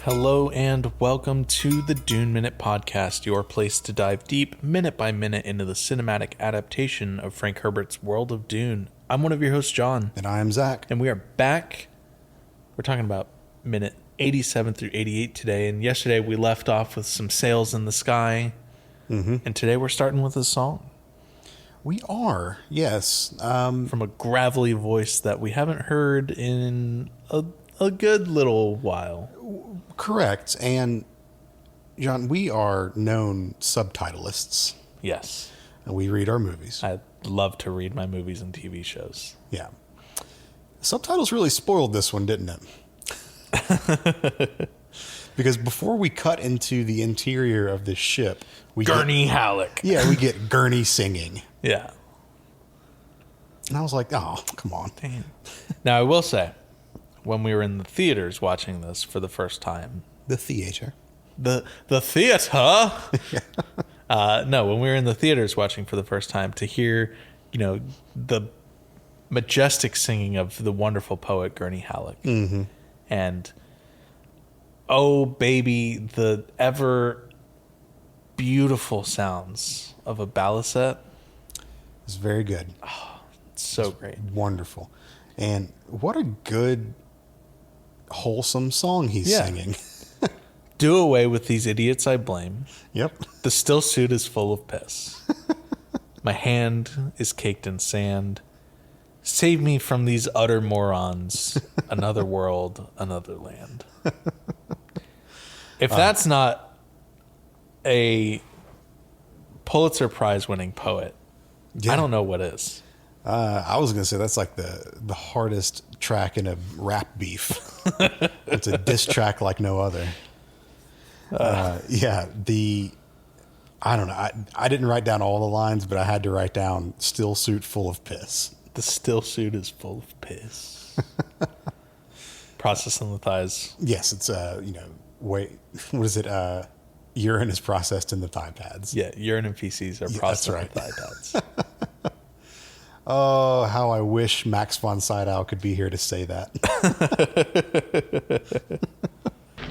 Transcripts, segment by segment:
Hello and welcome to the Dune Minute Podcast, your place to dive deep, minute by minute, into the cinematic adaptation of Frank Herbert's World of Dune. I'm one of your hosts, John. And I am Zach. And we are back. We're talking about minute 87 through 88 today, and yesterday we left off with some sails in the sky, and today we're starting with a song. We are, yes. From a gravelly voice that we haven't heard in a good little while. Correct. And, John, we are known subtitleists. Yes. And we read our movies. I love to read my movies and TV shows. Yeah. Subtitles really spoiled this one, didn't it? Because before we cut into the interior of this ship, we Gurney Halleck. Yeah, we get Gurney singing. Yeah. And I was like, oh, come on. Damn. Now, I will say, when we were in the theaters watching this for the first time. The theater. The theater? No, when we were in the theaters watching for the first time, to hear, the majestic singing of the wonderful poet Gurney Halleck. Mm-hmm. And, oh, baby, the ever beautiful sounds of a balisette. It's very good. Oh, it's so great. Wonderful. And what a good, wholesome song he's singing. Do away with these idiots I blame. Yep. The still suit is full of piss. My hand is caked in sand. Save me from these utter morons. Another world, another land. If that's not a Pulitzer Prize winning poet, I don't know what is. I was going to say that's like the hardest track in a rap beef. It's a diss track like no other. I don't know. I didn't write down all the lines, but I had to write down still suit full of piss. The still suit is full of piss. Processing the thighs. Yes, it's what is it? Urine is processed in the thigh pads. Yeah, urine and feces are processed in the thigh pads. Oh, how I wish Max von Sydow could be here to say that.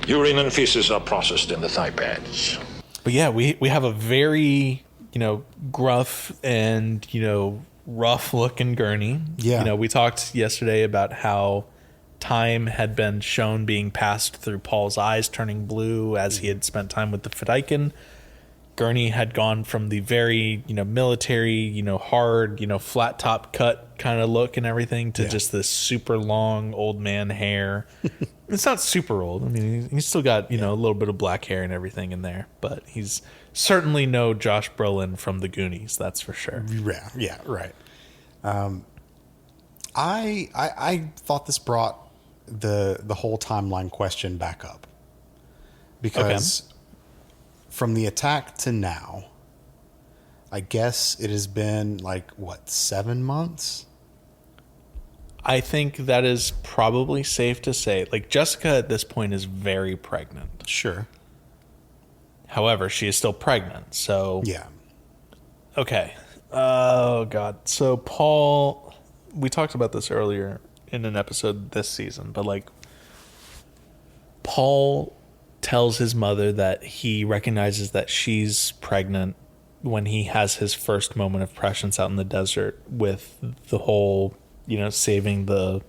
Urine and feces are processed in the thigh pads. But yeah, we have a very, gruff and, rough looking Gurney. Yeah. We talked yesterday about how time had been shown being passed through Paul's eyes turning blue as he had spent time with the Fedaykin. Gurney had gone from the very, military, hard, flat top cut kind of look and everything to just this super long old man hair. It's not super old. I mean, he's still got, a little bit of black hair and everything in there, but he's certainly no Josh Brolin from the Goonies. That's for sure. Yeah, right. I thought this brought the whole timeline question back up because from the attack to now, I guess it has been 7 months? I think that is probably safe to say. Jessica at this point is very pregnant. Sure. However, she is still pregnant, so... Yeah. Okay. Oh, God. So, Paul... We talked about this earlier in an episode this season, but, Paul tells his mother that he recognizes that she's pregnant when he has his first moment of prescience out in the desert with the whole... saving the,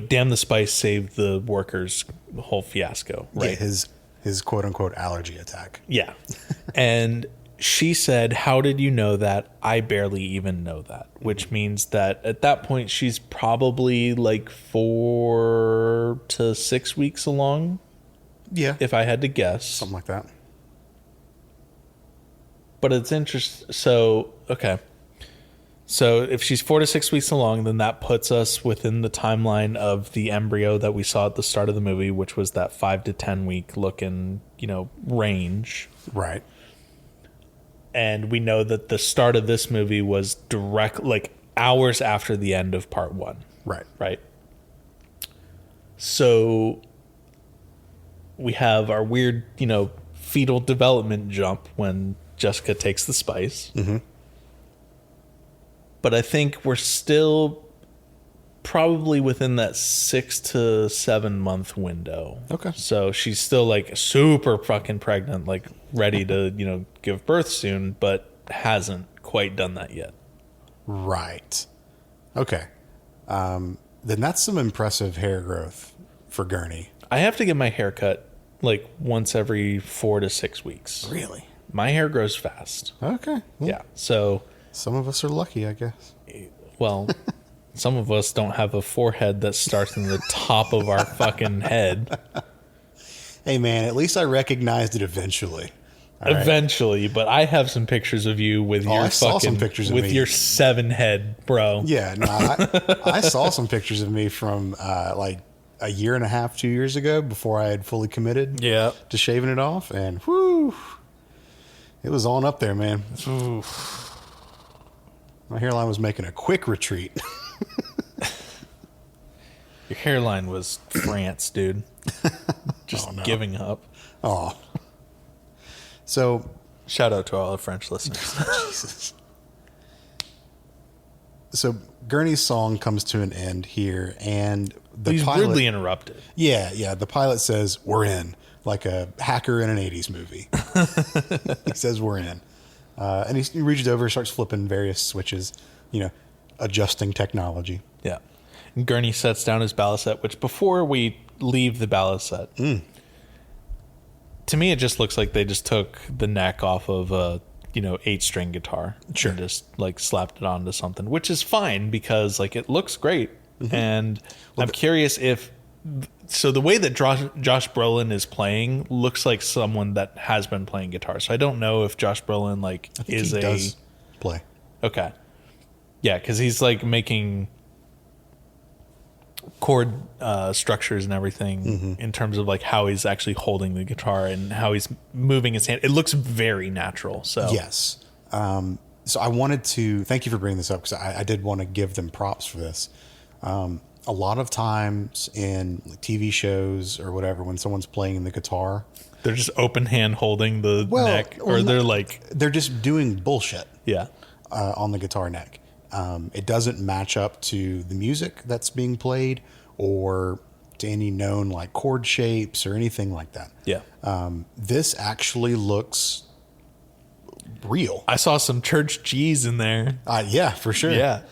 damn the spice, save the workers, the whole fiasco, right? Yeah, his quote unquote allergy attack. Yeah. And she said, how did you know that? I barely even know that, which means that at that point, she's probably 4 to 6 weeks along. Yeah. If I had to guess. Something like that. But it's interesting. So, okay. So if she's 4 to 6 weeks along, then that puts us within the timeline of the embryo that we saw at the start of the movie, which was that 5 to 10 week looking, range. Right. And we know that the start of this movie was direct, hours after the end of part 1. Right. Right. So we have our weird, fetal development jump when Jessica takes the spice. Mm-hmm. But I think we're still probably within that 6 to 7 month window. Okay. So she's still like super fucking pregnant, like ready to, give birth soon, but hasn't quite done that yet. Right. Okay. Then that's some impressive hair growth for Gurney. I have to get my hair cut like once every 4 to 6 weeks. Really? My hair grows fast. Okay. Well, Yeah. So, some of us are lucky, I guess. well, some of us don't have a forehead that starts in the top of our fucking head. Hey, man, at least I recognized it eventually. All right? Eventually, but I have some pictures of you with your I saw fucking some pictures of with me. your 7 head, bro. Yeah, no, I saw some pictures of me from like a year and a half, 2 years ago before I had fully committed Yeah. to shaving it off. And whoo, it was on up there, man. My hairline was making a quick retreat. Your hairline was France, dude. Just giving up. Oh. So, Shout out to all the French listeners. Jesus. So Gurney's song comes to an end here, and the He's pilot, rudely interrupted. Yeah. The pilot says, "We're in," like a hacker in an '80s movie. He says, "We're in," and he reaches over, starts flipping various switches, adjusting technology. Yeah. And Gurney sets down his balisette, which before we leave the balisette, to me, it just looks like they just took the neck off of a, 8-string guitar. Sure. And just like slapped it onto something, which is fine because like it looks great. And I'm curious if, so the way that Josh Brolin is playing looks like someone that has been playing guitar. So I don't know if Josh Brolin He does play. Okay. Yeah, because he's like making chord structures and everything in terms of like how he's actually holding the guitar and how he's moving his hand. It looks very natural. So Yes. So I wanted to thank you for bringing this up because I did want to give them props for this. A lot of times in TV shows or whatever, when someone's playing the guitar, they're just open hand holding the neck, or they're just doing bullshit yeah. on the guitar neck. It doesn't match up to the music that's being played or to any known like chord shapes or anything like that. Yeah. This actually looks real. I saw some church G's in there. Yeah, for sure. Yeah.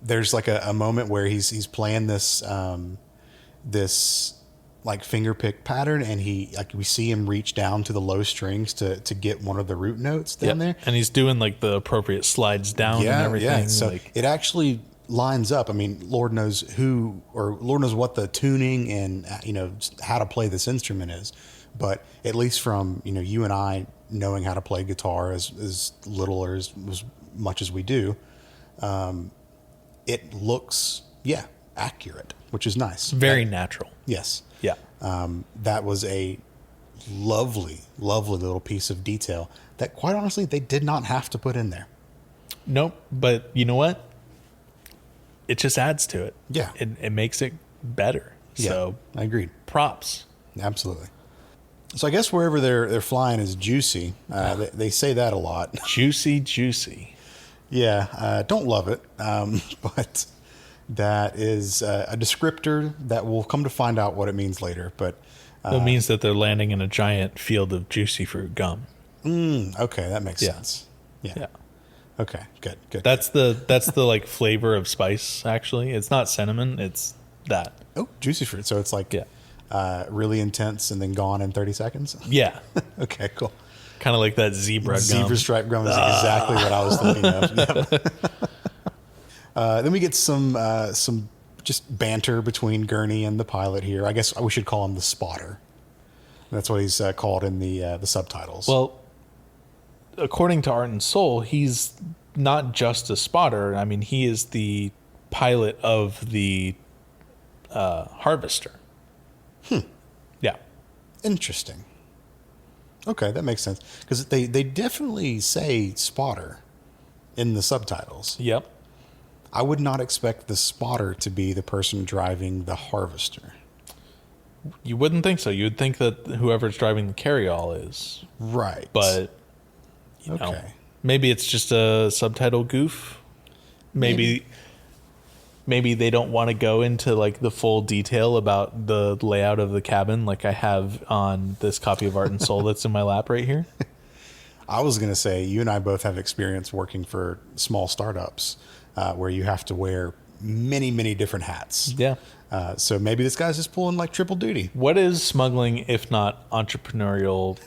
There's like a moment where he's playing this this like finger pick pattern, and we see him reach down to the low strings to get one of the root notes down there. And he's doing like the appropriate slides down and everything. Yeah. So it actually lines up. I mean, Lord knows what the tuning and how to play this instrument is, but at least from you and I knowing how to play guitar as little or as much as we do, it looks accurate, which is nice. Very natural. Yes. Yeah. That was a lovely, lovely little piece of detail that, quite honestly, they did not have to put in there. Nope. But you know what? It just adds to it. Yeah. It makes it better. Yeah, So I agreed. props. Absolutely. So I guess wherever they're flying is juicy. They say that a lot. Juicy. Yeah. Don't love it. But that is a descriptor that we'll come to find out what it means later. But It means that they're landing in a giant field of juicy fruit gum. okay, that makes Yeah. sense. Yeah. Yeah. Okay. Good. That's the like flavor of spice, actually. It's not cinnamon, it's that. Oh, juicy fruit. So it's like really intense and then gone in 30 seconds. Yeah. Okay. Cool. Kind of like that zebra gum. stripe gum is exactly what I was thinking of. Yep. Then we get some just banter between Gurney and the pilot here. I guess we should call him the spotter. That's what he's called in the subtitles. Well, according to Art and Soul, he's not just a spotter. I mean, he is the pilot of the harvester. Yeah. Interesting. Okay, that makes sense. Because they definitely say spotter in the subtitles. Yep. I would not expect the spotter to be the person driving the harvester. You wouldn't think so. You would think that whoever's driving the carryall is. Right. But, you know, Okay. maybe it's just a subtitle goof. Maybe maybe they don't want to go into like the full detail about the layout of the cabin like I have on this copy of Art and Soul that's in my lap right here. I was going to say, you and I both have experience working for small startups where you have to wear many, many different hats. Yeah. So maybe this guy's just pulling like triple duty. What is smuggling if not entrepreneurial,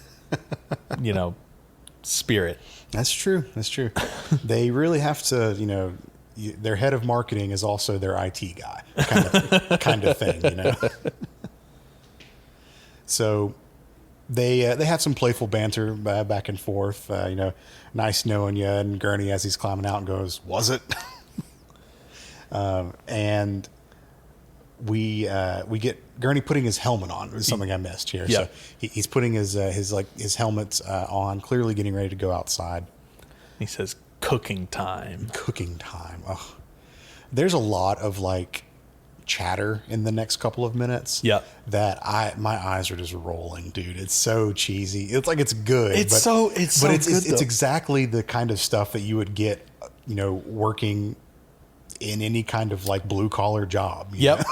spirit? That's true. That's true. They really have to, their head of marketing is also their IT guy kind of thing, So they have some playful banter back and forth, nice knowing you. And Gurney, as he's climbing out, and goes, "Was it?" And we get Gurney putting his helmet on. Is something I missed here. Yeah. So he's putting his helmet on, clearly getting ready to go outside. He says, "Cooking time." Cooking time. Oh, there's a lot of like chatter in the next couple of minutes. Yeah. That my eyes are just rolling, dude. It's so cheesy. It's like it's good. It's so good, it's exactly the kind of stuff that you would get, working in any kind of like blue collar job. Yep.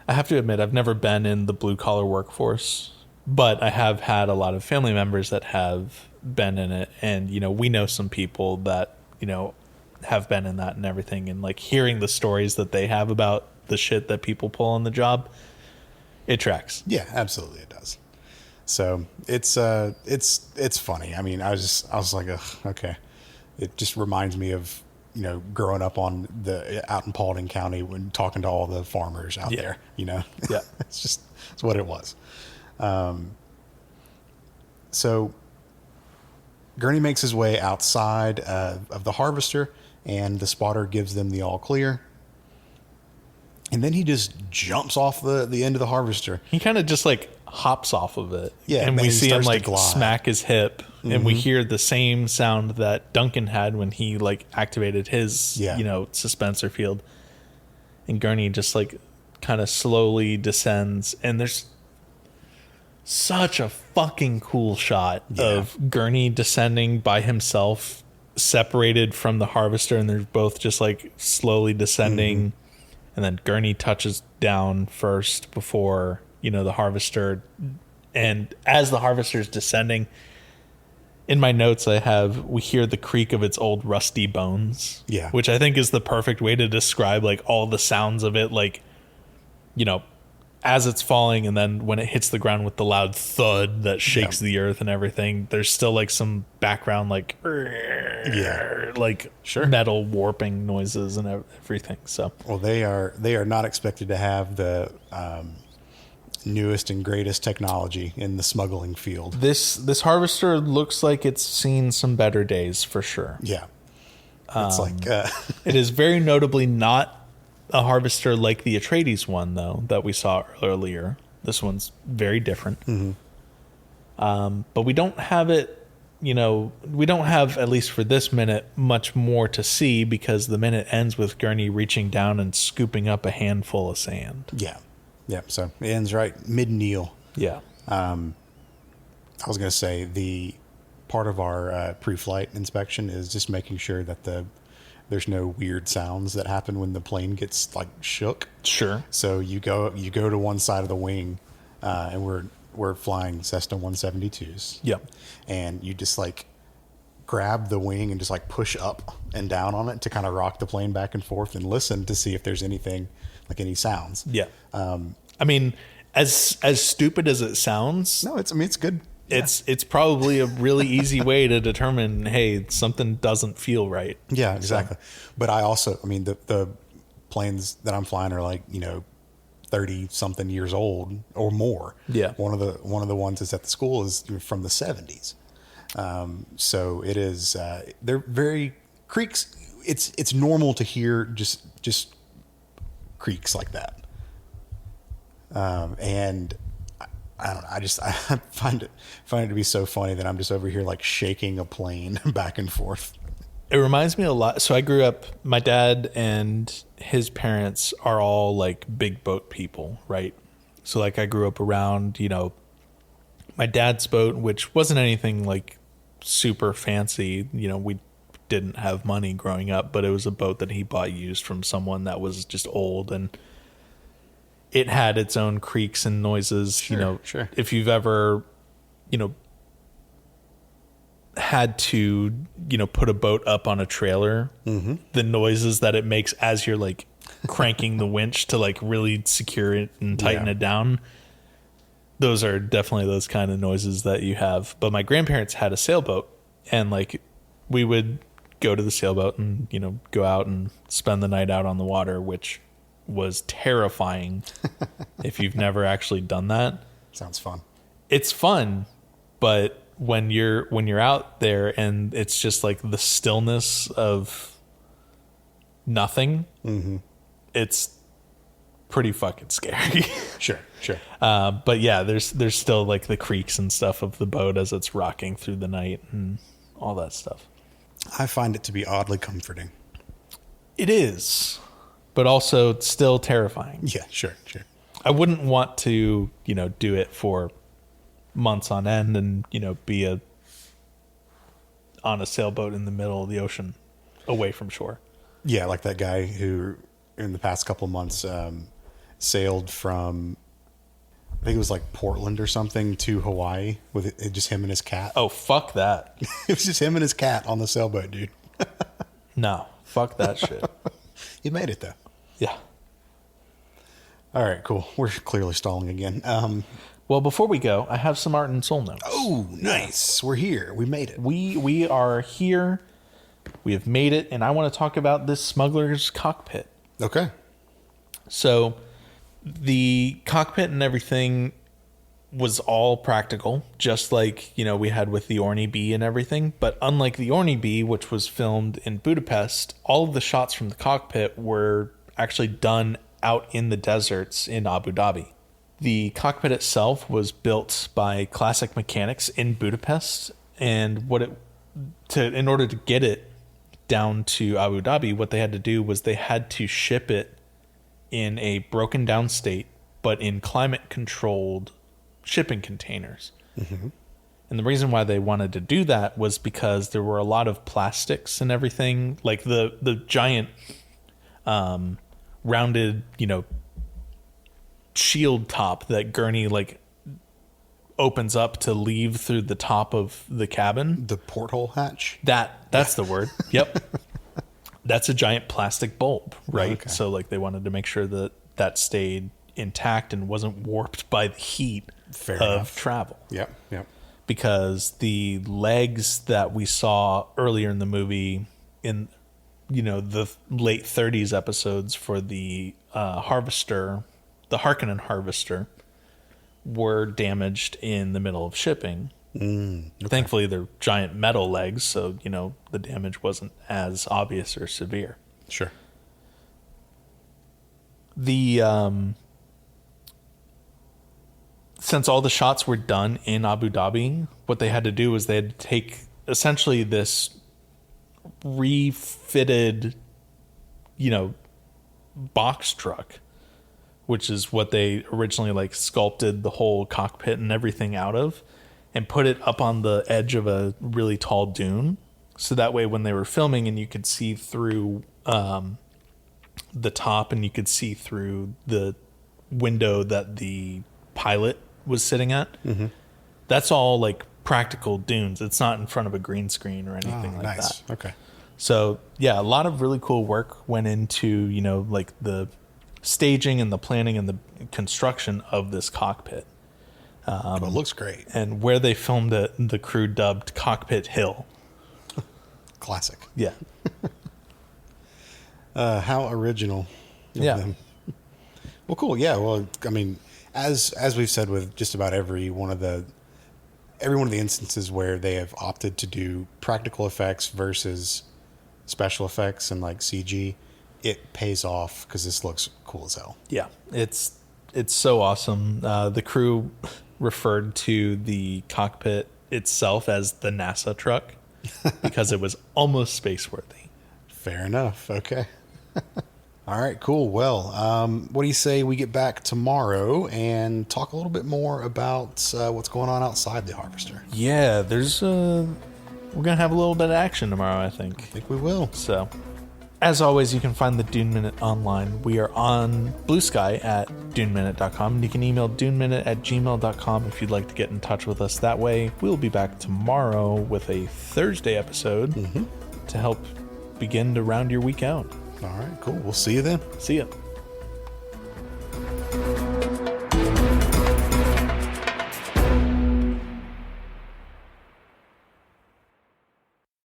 I have to admit, I've never been in the blue collar workforce, but I have had a lot of family members that have been in it. And, we know some people that, have been in that and everything. And like hearing the stories that they have about the shit that people pull on the job, it tracks. Yeah, absolutely. It does. So it's funny. I mean, I was like, ugh, okay. It just reminds me of, growing up out in Paulding County when talking to all the farmers out there, Yeah. It's what it was. So Gurney makes his way outside of the harvester, and the spotter gives them the all clear. And then he just jumps off the end of the harvester. He kind of just like hops off of it. Yeah, and man, we he see him starts to like glide. smack his hip, and we hear the same sound that Duncan had when he like activated his, suspensor field. And Gurney just like kind of slowly descends, and there's such a fucking cool shot of Gurney descending by himself, separated from the harvester, and they're both just like slowly descending. And then Gurney touches down first before, the harvester. And as the harvester's descending, in my notes we hear the creak of its old rusty bones. Yeah. Which I think is the perfect way to describe like all the sounds of it, like, as it's falling, and then when it hits the ground with the loud thud that shakes the earth and everything, there's still like some background like metal warping noises and everything. So Well, they are not expected to have the newest and greatest technology in the smuggling field. this harvester looks like it's seen some better days for sure. Yeah. It's It is very notably not a harvester like the Atreides one, though, that we saw earlier. This one's very different. But we don't have it, we don't have, at least for this minute, much more to see, because the minute ends with Gurney reaching down and scooping up a handful of sand. Yeah. Yeah. So it ends right mid-kneel. Yeah. I was going to say the part of our pre-flight inspection is just making sure that there's no weird sounds that happen when the plane gets like shook. Sure. So you go to one side of the wing, and we're flying Cessna 172s. Yep. And you just like grab the wing and just like push up and down on it to kind of rock the plane back and forth and listen to see if there's anything, like any sounds. Yeah. I mean, as stupid as it sounds, No, it's good. it's probably a really easy way to determine, hey, something doesn't feel right. Yeah, exactly. But the planes that I'm flying are like, 30 something years old or more. Yeah. One of the ones that's at the school is from the 70s. So it is, they're very creaks. It's normal to hear just creaks like that. And I don't know. I find it to be so funny that I'm just over here like shaking a plane back and forth. It reminds me a lot. So I grew up, my dad and his parents are all like big boat people, right? So like I grew up around, my dad's boat, which wasn't anything like super fancy. We didn't have money growing up, but it was a boat that he bought used from someone that was just old, and it had its own creaks and noises. Sure, sure. If you've ever, had to, put a boat up on a trailer, the noises that it makes as you're like cranking the winch to like really secure it and tighten it down. Those are definitely those kind of noises that you have. But my grandparents had a sailboat, and like we would go to the sailboat and, go out and spend the night out on the water, which was terrifying if you've never actually done that. Sounds fun. It's fun, but when you're out there and it's just like the stillness of nothing, it's pretty fucking scary. Sure. But yeah, there's still like the creaks and stuff of the boat as it's rocking through the night and all that stuff. I find it to be oddly comforting. It is, but also still terrifying. Yeah, sure. I wouldn't want to, do it for months on end and, be on a sailboat in the middle of the ocean away from shore. Yeah, like that guy who in the past couple of months sailed from, I think it was like Portland or something, to Hawaii with it, just him and his cat. Oh, fuck that. It was just him and his cat on the sailboat, dude. No, fuck that shit. He made it though. Yeah. All right, cool. We're clearly stalling again. Well, before we go, I have some art and soul notes. Oh, nice. We're here. We made it. We are here. We have made it, and I want to talk about this smuggler's cockpit. Okay. So the cockpit and everything was all practical, just like, we had with the Orny Bee and everything. But unlike the Orny Bee, which was filmed in Budapest, all of the shots from the cockpit were actually done out in the deserts in Abu Dhabi. The cockpit itself was built by Classic Mechanics in Budapest, and in order to get it down to Abu Dhabi, what they had to do was they had to ship it in a broken down state, but in climate controlled shipping containers. And the reason why they wanted to do that was because there were a lot of plastics and everything, like the giant rounded, shield top that Gurney like opens up to leave through the top of the cabin. The porthole hatch? That's the word. Yep. That's a giant plastic bulb, right? Okay. So like they wanted to make sure that stayed intact and wasn't warped by the heat of travel. Yep. Because the legs that we saw earlier in the movie in the late 30s episodes for the Harvester, the Harkonnen Harvester, were damaged in the middle of shipping. Okay. Thankfully, they're giant metal legs, so, the damage wasn't as obvious or severe. Sure. Since all the shots were done in Abu Dhabi, what they had to do was they had to take essentially this refitted, box truck, which is what they originally like sculpted the whole cockpit and everything out of, and put it up on the edge of a really tall dune. So that way when they were filming and you could see through the top and you could see through the window that the pilot was sitting at, that's all like practical dunes. It's not in front of a green screen or anything like that. Okay. So yeah, a lot of really cool work went into, like the staging and the planning and the construction of this cockpit. It looks great. And where they filmed it, the crew dubbed Cockpit Hill. Classic. Yeah. How original. Yeah. Them. Well, cool. Yeah. Well, I mean, as we've said with just about every one of the instances where they have opted to do practical effects versus special effects and like CG, it pays off because this looks cool as hell. Yeah. It's so awesome. The crew referred to the cockpit itself as the NASA truck because it was almost space-worthy. Fair enough. Okay. All right, cool. Well, what do you say we get back tomorrow and talk a little bit more about what's going on outside the Harvester? Yeah, there's we're going to have a little bit of action tomorrow, I think. I think we will. So, as always, you can find the Dune Minute online. We are on Blue Sky at duneminute.com. And you can email duneminute@gmail.com if you'd like to get in touch with us that way. We'll be back tomorrow with a Thursday episode to help begin to round your week out. All right, cool. We'll see you then. See ya.